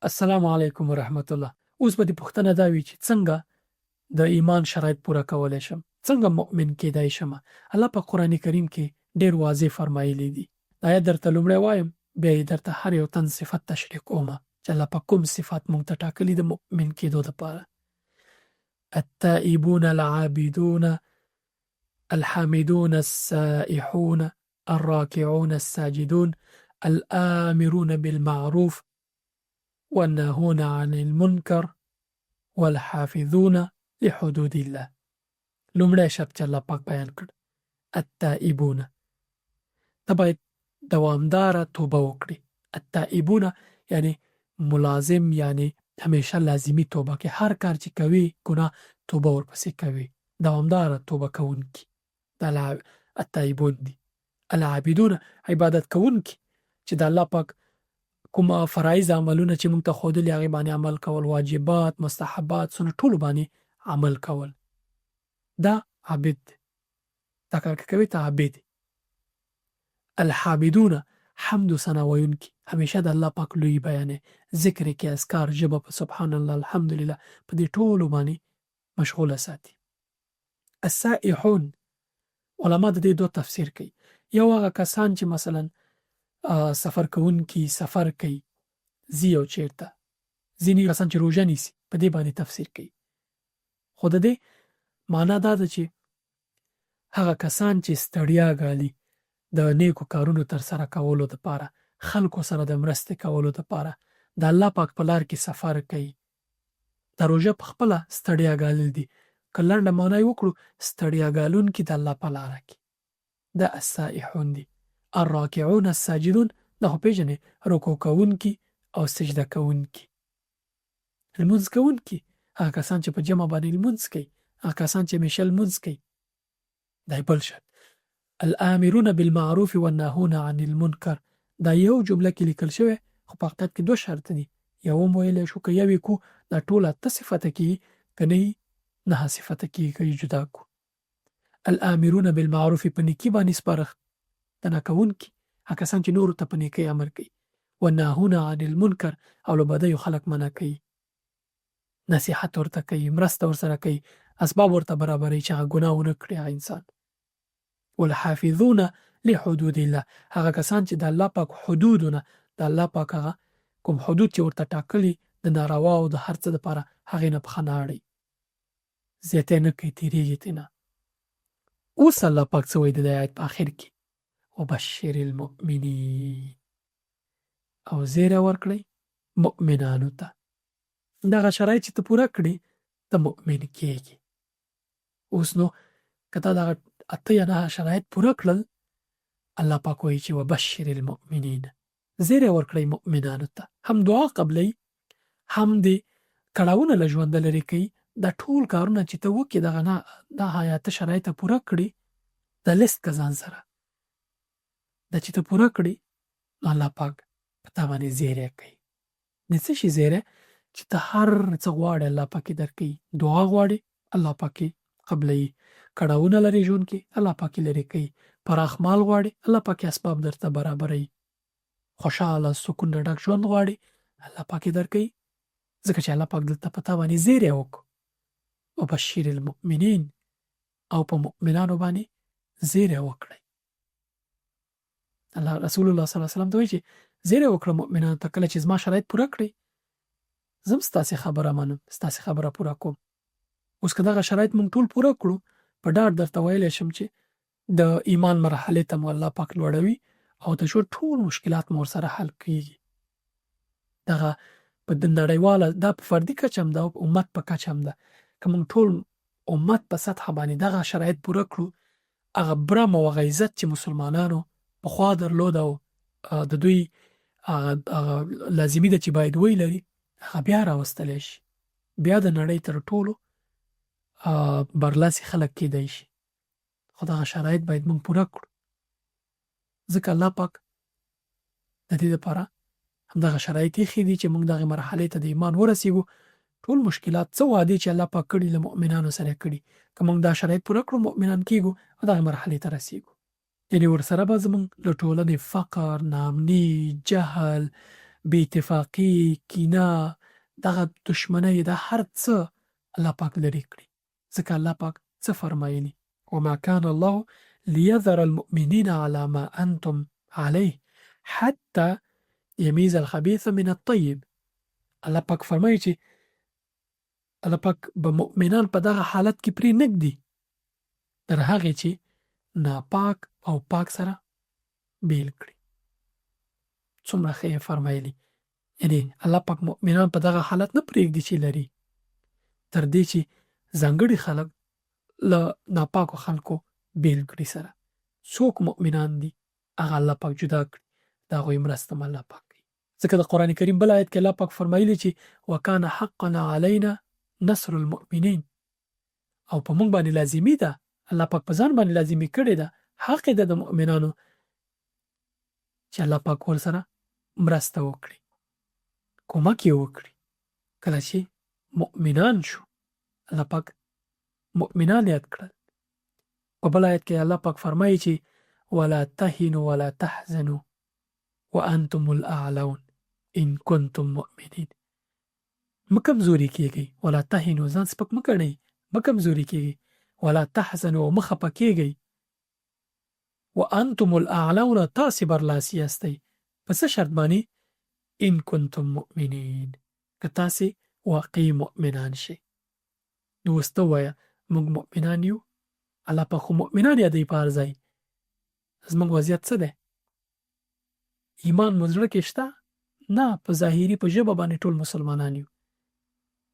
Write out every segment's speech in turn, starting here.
السلام علیکم ورحمت الله. اوس به دې پوښتنه دا وي چې څنګه د ایمان شرایط پوره کولی شم؟ څنګه مؤمن کېدای شم؟ الله په قرآن کریم کې ډېر واضح فرمایلی دي. دا آیت درته لومړی وایم، بیا یې درته هر یو تن صفت تشریح کوم چې الله په کوم صفات موږ ته ټاکلي د مؤمن کېدو دپاره. التائبون العابدون الحامدون السائحون الراكعون الساجدون الآمرون بالمعروف والناهون عن المنکر والحافظون لحدود الله. لومړی شرط چې الله پاک بیان کړ، التائبون، ته باید دوامداره توبه وکړي. التائبون یعنی ملازم، یعنی همیشه لازمی توبه کې هر کار چې کوي ګناه توبه ورپسې کوي، دوامداره توبه کوونکي دا التائبون دي. العابدون عبادت کوونکي چې د الله پاک کوم فرایض عملونه چې موږ ته ښودلي هغې باندې عمل کول، واجبات، مستحبات، سنت، ټولو باندې عمل کول، دا عابد دی. دا کار که کوي ته عابد. الحامدون حمد و ثنا ویونکي، همیشه د الله پاک لوی بیانې، ذکر کې اذکار، ژبه په سبحان الله الحمدلله په دې ټولو باندې مشغوله ساتي. السائحون، علما د دې دو تفسیر کوي. یو هغه کسان چې مثلا سفر کوونکي سفر کوي، ځي یو چیرته، ځینې کسان چې روژه نیسي په دې باندې تفسیر کوي. خو د دې معنا دا ده چې هغه کسان چې ستړیا ګالي د نیکو کارونو تر سره کولو دپاره، خلکو سره د مرستې کولو دپاره د الله پاک په لار کې سفر کوي. د روژه په خپله ستړیا ګالل دي، که لنډه معنا یې وکړو، ستړیا ګالونکي د الله په لاره کې، دا السائحون دي. الراکعون الساجدون، دا خو پیژنې، رکوع کوونکي او سجده کوونکي، لمونځ کوونکي، هغه کسان چې په جمع باندې لمونځ کوي، هغه کسان چې همیشه لمونځ کوي. دا بل شرط. الآمرون بالمعروف والناهون عن المنکر، دا یو جمله کې لیکل شوی، خو په حقیقت کې دو شرط دي. یو هم ویلی شو که یوې کو دا ټول اته صفته کېږي، که نه 9 صفته کېږي، که یې جدا کو. الآمرون بالمعروف، په نیکي باندې سپارښت نه کوونکي، هغه کسان چې نورو ته په نیکۍ امر کوي. والناهون عن المنکر، او له بدیو خلک منع کوي، نصیحت ورته کوي، مرسته ورسره کوي، اسباب ورته برابروي چې هغه ګناه ونه کړي هغه انسان. والحافظون لحدود الله، هغه کسان چې د الله پاک حدودونه، د الله پاک هغه کوم حدود چې ورته ټاکلي د ناروا او د هر څه دپاره، هغې نه پښه نه اړوي، زیاتی نه کوي، تېرېږي ترې نه. اوس الله پاک څه وایي د دې آیت په آخر کې؟ وبشر المؤمنین، او زیری ورکړئ مؤمنانو ته. دغه شرایط چې ته پوره کړې ته مؤمن کېږي. اوس نو که تا دغه 8 یا 9 شرایط پوره کړل، الله پاک وایي چې وبشر المؤمنین، زیری ورکړئ مؤمنانو ته. هم دعا قبلوي، هم دې کړاوونه له ژونده لرې کوي. دا ټول کارونه چې ته وکړې، دغه دا حیاته شرایط پوره کړي، د لیست که ځان سره دا چې ته پوره کړي، نو الله پاک په تا باندې زیری کوي. د څه شي زیری؟ چې ته هر څه غواړې الله پاک یې درکوي. دعا غواړې، الله پاک یې قبلوي. کړاوونه لرې ژوند کې، الله پاک یې لرې کوي. پراخ مال غواړې، الله پاک یې اسباب درته برابروي. خوشحاله سکون ډک ژوند غواړې، الله پاک یې درکوي، ځکه چې الله پاک دلته په تا باندې زیری وکړو. وبشر المؤمنین، او په مؤمنانو باندې زیری وکړئ. الله رسول الله صلی الله علیه وسلم ته وایي چې زیری وکړه مؤمنانو ته، کله چې زما شرایط پوره کړئ، زم ستاسې خبره منم، ستاسې خبره پوره کوم. اوس که دغه شرایط مونږ ټول پوره کړو، په ډاډ درته ویلی شم چې د ایمان مرحلې ته مو الله پاک لوړوي، او د ژوند ټول مشکلات مو ورسره حل کېږي. دغه په د نړیواله، دا په فردي کچه هم ده او په امت په کچه هم ده. که مونږ ټول امت په سطحه باندې دغه شرایط پوره کړو، هغه برم او هغه عزت چې مسلمانانو پخوا درلود، او د دوی لازمي ده چې باید ولري، هغه بیا راوستلی شي، بیا د نړۍ تر ټولو برلاسي خلک کېدی شي. خو دغه شرایط باید موږ پوره کړو، ځکه الله پاک د دې دپاره همدغه شرایط ایښي دي چې موږ دغې مرحلې ته د ایمان ورسېږو. ټول مشکلات څه وعدې چې الله پاک کړي له مؤمنانو سره یې کړي، که موږ دا شرایط پوره کړو، مؤمنان کېږو او دغې مرحلې ته رسېږو. یعنې ورسره به زموږ له ټولنې فقر، ناامني، جهل، بې اتفاقي، کینه، دغه دشمنۍ، دا هر څه الله پاک لرې کړي. ځکه الله پاک څه فرمایلي؟ وما كان الله ليذر المؤمنين على ما أنتم عليه حتى يميز الخبيث من الطيب. الله پاک فرمایي چې الله پاک به مؤمنان په دغه حالت کې پرې نږدي تر هغې چې ناپاک او پاک سره بیل کړي. څومره ښه فرمایلي. یعنی الله پاک مؤمنان په دغه حالت نه پرېږدي چې لري تر دې چې ځانګړي خلک له ناپاکو خلکو بیل کړي سره. څوک مؤمنان دي هغه الله پاک جدا کړي، د هغوی مرسته هم الله پاک کوي. ځکه د قرآن کریم بل آیت کې الله پاک فرمایلي چې وکانه حقا علینا نصر المؤمنین، او په موږ باندې لازمي ده، الله پاک په ځان باندې لازمي کړې ده، حق ده د مؤمنانو چې الله پاک ورسره مرسته وکړي، کومک یې وکړي. کله چې مؤمنان شو الله پاک مؤمنان یاد کړل. په بل آیت کې الله پاک فرمایي چې ولا تهنوا ولا تحزنوا وانتم الاعلون ان کنتم مؤمنین. مکمزوري کیږي، ولا تهنوا، ځان سپک مکړئ، مکمزوري کیږي، ولا تحزنوا، مخفه کیږي، وانتم الاعلون، تاسو برلاسی یاستئ. په څه شرط باندې؟ ان کنتم مؤمنین، که تاسو واقعي مؤمنان شئ. نو وسته وایه موږ مؤمنان یو، الله پاک خو مؤمنان یادوي په هر ځای. زموږ وضعیت څه دی؟ ایمان مو زړه کې شته؟ نه، په ظاهري په ژبه باندې ټول مسلمانان یو،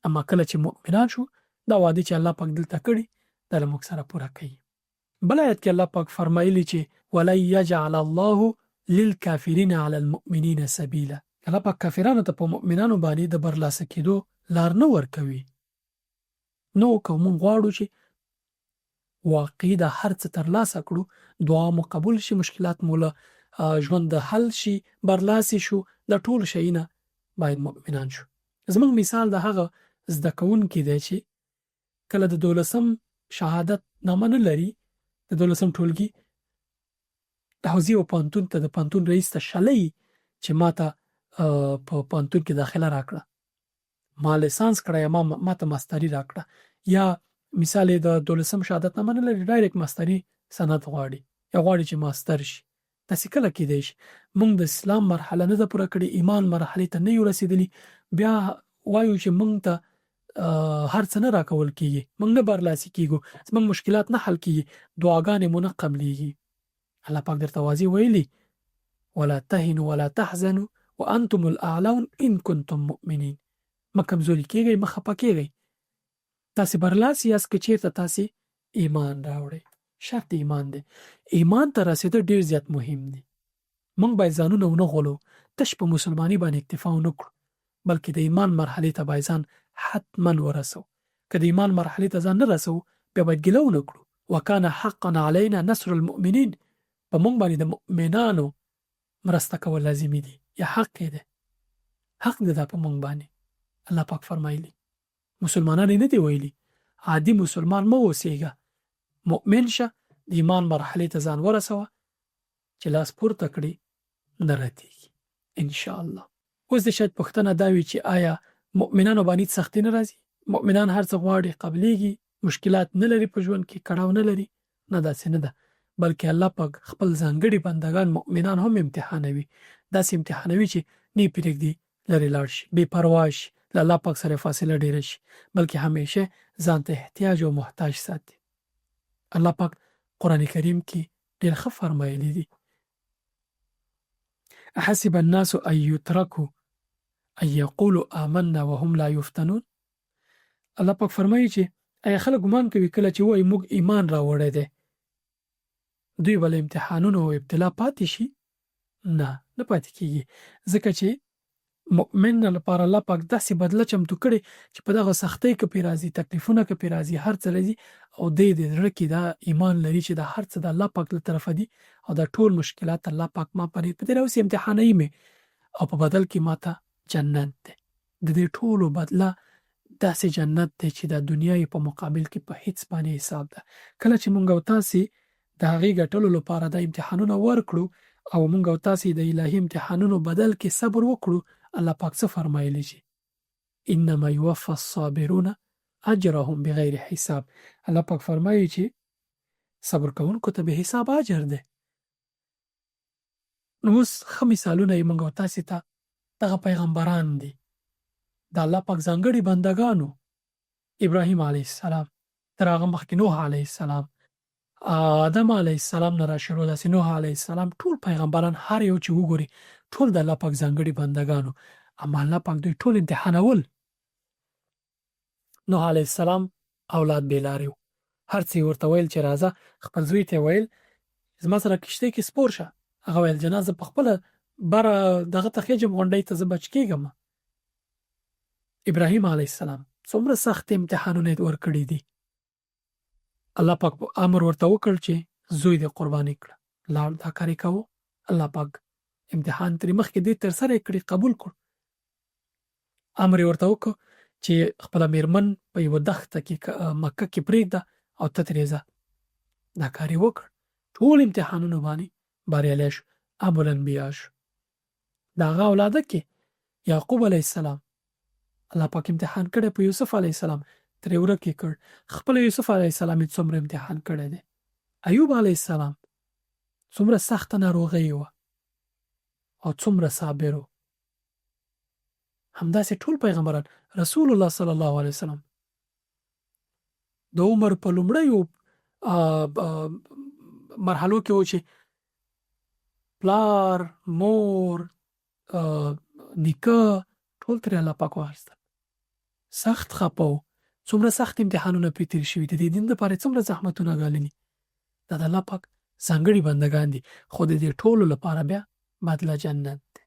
اما کله چې مؤمنان شو دا وعده چې الله پاک دلته کړي دا له موږ سره پوره کوي. بل آیت کې الله پاک فرمایلی چې ولن یجعل الله للکافرین علی المؤمنین سبیلا. الله پاک کافرانو ته په مؤمنانو باندې د برلاسه کېدو لار نه ورکوي. نو که موږ غواړو چې واقعي د هر څه ترلاسه کړو، دعا مو قبول شي، مشکلات مو له ژوند د حل شي، برلاسي شو، د ټول شیونه باید مؤمنان شو. زموږ مثال د هغه زده کوونکی دی چې کله د 12 شهادت نامه نه لري، د 12 ټولګي د حوزې او پوهنتون ته د پوهنتون رئیس ته شلۍ چې ما ته په پوهنتون کې داخله راکړه، ما لیسانس کړه، یا ما ته ماستري راکړه، یا مثال د 12 شهادت نامه نه لري، ډایرکټ ماستري سند غواړي یا غواړي چې ماستر شي. داسې کله کېدای شي موږ د اسلام مرحله نه ده پوره کړې، ایمان مرحلې ته نه یو رسېدلي، بیا وایو چې موږ ته هر څه نه راکول کېږي، موږ نه برلاسي کېږو، زموږ مشکلات نه حل کېږي، دعاګانې مو نه قبلېږي. الله پاک درته واضح ویلي ولا تهنوا ولا تحزنوا وانتم الاعلون ان کنتم مؤمنین. مه کمزوري کېږئ، مه خفه کېږئ، تاسې برلاسي یاست که چېرته تاسې ایمان راوړئ. شرط ایمان دی. ایمان ته رسېدل ډېر زیات مهم دی. موږ باید ځانونه ونه غولو، تش په مسلمانۍ باندې اکتفا ونه کړو، بلکې د ایمان مرحلې ته باید ځان حتما ورسو. که د ایمان مرحلې ته ځان نه رسو بیا باید ګیله ونه کړو. وکانه حقا علینا نصر المؤمنین، په موږ باندې د مؤمنانو مرسته کول لازمي دي، یا حق دی، حق دی دا په موږ باندې. الله پاک فرمایلی مسلمانان نه دی ویلي عادي مسلمان مه اوسېږه، مؤمن شه، د ایمان مرحلې ته ځان ورسوه، چې لاس پورته کړي نه راتېږي ان شاء الله. اوس د شاید پوښتنه دا وي چې آیا مؤمنانو باندې سختي نه راځي؟ مؤمنان هر څه غواړي، قبلېږي، مشکلات نه لري په ژوند کې، کړاو نه لري؟ نه، داسې نه ده، بلکې الله پاک خپل ځانګړي بندگان مؤمنان هم امتحانوي. داسې امتحانوي چې نه پرېږدي لرې لاړ شي، بې پروا شي، له الله پاک سره فاصله ډېره شي، بلکې همیشه ځان ته احتیاج او محتاج ساتي. الله پاک قرآن کریم کې ډېر ښه فرمایلی دي احسب الناس ان یترکوا ان یقولوا آمنا وهم لا یفتنون. الله پاک فرمایي چې ایا خلک ګمان کوي کله چې وایي موږ ایمان راوړی دی دوی بل امتحانونه او ابتلا پاتې شي؟ نه پاتې کېږي، ځکه چې مؤمن لپاره الله پاک داسې بدله چمتو کړي چې په دغه سختۍ کې پې راځي، تکلیفونه کې پې راځي، هر څه راځي، او د زړه کې دا ایمان لري چې دا هر څه د الله پاک له طرفه دي، او دا ټول مشکلات الله پاک ما پرې په دې راوسي امتحانوي مې، او په بدل کې ماته جنت دی. د دې ټولو بدله داسې جنت دی چې د دنیا په مقابل کې په هیڅ باندې حساب ده. کله چې مونږ او تاسې د هغې ګټلو لپاره د امتحانونه ورکړو او مونږ او تاسې د الهي امتحانونو بدل کې صبر وکړو الله پاک څه فرمایلی چې انما یوفى الصابرون اجرهم بغیر حساب. الله پاک فرمایي چې صبر کوونکو ته به حساب اجر ده. نو اوس ښه مثالونه یې موږ تاسې ته دغه پیغمبران دي د الله پاک ځانګړي بندګانو. ابراهیم علیه السلام، تر هغه مخکې نوح علیه السلام، آدم علیه السلام نه راشروع داسې نوح علیه السلام، ټول پیغمبران هر یو چې وګوري ټول د الله پاک ځانګړي بندګانو. اما الله پاک دوی ټول امتحانول. نوح علیه السلام اولاد بېلارې وو. هر څه یې ورته ویل چې راځه، خپل زوی ته ویل زما سره کښتۍ کې سپور شه. هغه ویل جنازه په خپله بره دغه ته خېجم غونډۍ ته زه بچ کېږم. ابراهیم علیه السلام څومره سخت امتحانونه یې ورکړي دي. الله پاک امر ورته وکړ چې زوی دې قرباني کړه. لاړ دا کار یې کوو. الله پاک امتحان ترې مخکې دې ترسره یې کړي، قبول کړ. امر یې ورته وکړ چې خپله میرمن په یوه دښته کې مکه کې پرېږده او ته ترې ځه. دا کار یې وکړ. ټول امتحانونه باندې بریالی شو. ابوالانبیا شو. د هغه اولاده کې یعقوب علیه السلام الله پاک امتحان کړی په یوسف علیه السلام، ترې ورک یې کړ. خپله یوسف علیه السلام یې څومره امتحان کړی دی. ایوب علیه السلام څومره سخته ناروغۍ وه او څومره صابر و. همداسې ټول پیغمبران. رسول الله صلی الله علیه وسلم د عمر په لومړیو مرحلو کې و چې پلار، مور، نیکه ټول ترې الله پاک واخیستل. سخت خفه و. څومره سخت امتحانونه پرې تېر شوي دي. د دین دپاره یې څومره زحمتونه ګاللي. دا د الله پاک ځانګړي بندګان دي. خو د دې ټولو لپاره بیا بدله جنت دی.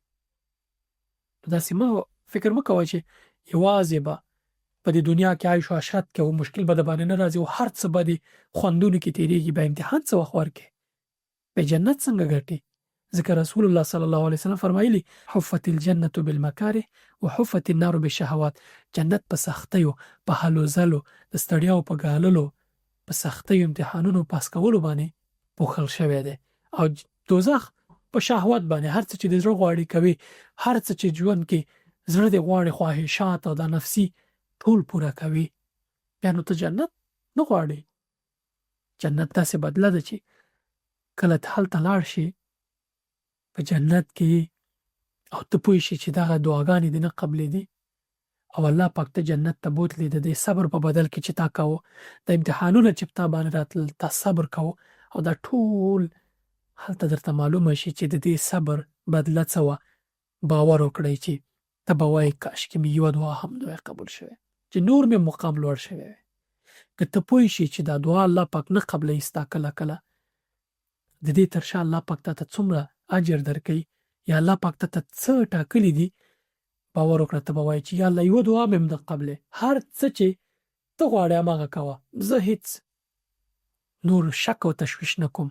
نو داسې فکر مه کوه چې یوازې به په دې دنیا کې عیش و عشرت کې او مشکل به د باندې نه راځي او هر څه به دې خوندونو کې تېرېږي. بیا امتحان څه وخت ورکړې؟ بیا جنت څنګه ګټې؟ ځکه رسول الله صلی الله علیه وسلم فرمایلی حفت الجنة بالمکاره وحفت النار بالشهوات. جنت په سختیو، په هلو ځلو، د ستړیاو په ګاللو، په سختیو امتحانونو پاس کولو باندې پوښل شوی دی. او دوزخ په شهوت باندې، هر څه چې د زړه غواړي کوي، هر څه چې ژوند کې زړه دې غواړي، خواهشات او دا نفسي ټول پوره کوي. بیا نو ته جنت نه غواړې؟ جنت داسې بدله ده چې کله ته هلته لاړ شي په جنت کې او ته پوه شي چې دغه دعاګانې دې نه قبلېدې او الله پاک ته جنت ته بوتلې د دې صبر په بدل کې چې تا کوو، د امتحانونه چې په تا باندې راتلل تا صبر کوو، او دا ټول هلته درته معلومه شي چې د دې صبر بدله څه وه. باور وکړئ چې ته به وایې کاشکې مې یوه دعا هم نه وای قبول شوې، چې نور مې مقام لوړ شوی وی. که ته پوه شي چې دا دعا الله پاک نه قبلوي ستا کله کله، د دې تر شا الله پاک ته څومره اجر درکوي یا الله پاک ته څه ټاکلي دي، باور وکړه ته به وایې چې یا الله یوه دعا مې هم نه قبلې. هر څه چې ته غواړې هماغه کوه، زه هیڅ نور شک او تشویش نه کوم.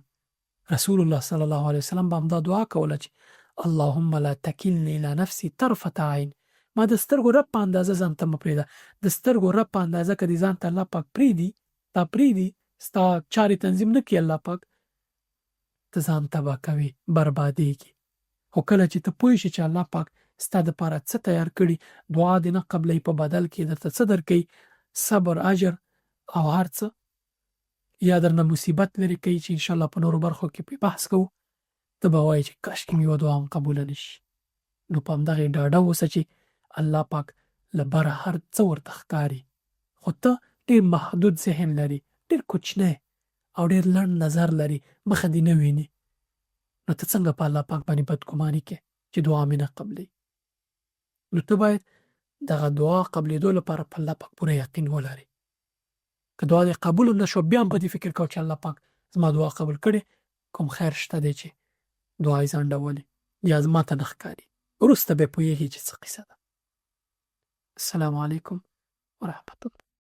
رسول الله صلی الله علیه وسلم به همدا دعا کوله چې اللهم لا تکلنی الی نفسی طرفة عین. ما د سترګو رپ په اندازه ځان ته مه پرېږده. د سترګو رپ په اندازه که دې ځان ته الله پاک پرېږدي، تا پرېږدي، ستا چارې تنظیم نه کړي الله پاک، ته ځان تباه کوې، بربادېږي. خو کله چې ته پوه شي چې الله پاک ستا دپاره څه تیار کړي، دعا دې نه قبلوي، په بدل کې درته څه درکوي، صبر، اجر او هر څه، یا درنه مصیبت لرې کوي چې انشاءالله په نورو برخو کې پرې بحث کوو، ته به وایې چې کاشکې مې یوه دعا هم قبوله نه شي. نو په همدغې ډاډه اوسه چې الله پاک له بره هر څه ورته ښکاري، خو ته ډېر محدود ذهن لري، ډېر کوچنی او ډېر لنډ نظر لري، مخه دې نه ویني. نو ته څنګه په الله پاک باندې بدګماني کوې چې دعا مې نه قبلوي؟ نو ته باید دغه دعا قبلېدو لپاره په الله پاک پوره یقین ولرې. که دعا دې قبول نه شو، بیا هم په دې فکر کوه چې الله پاک زما دعا قبول کړې، کوم خیر شته دی چې دعا یې ځنډولې یا زما ته نه ښکاري. وروسته به پوهېږي چې څه قصه ده. السلام علیکم ورحمة الله.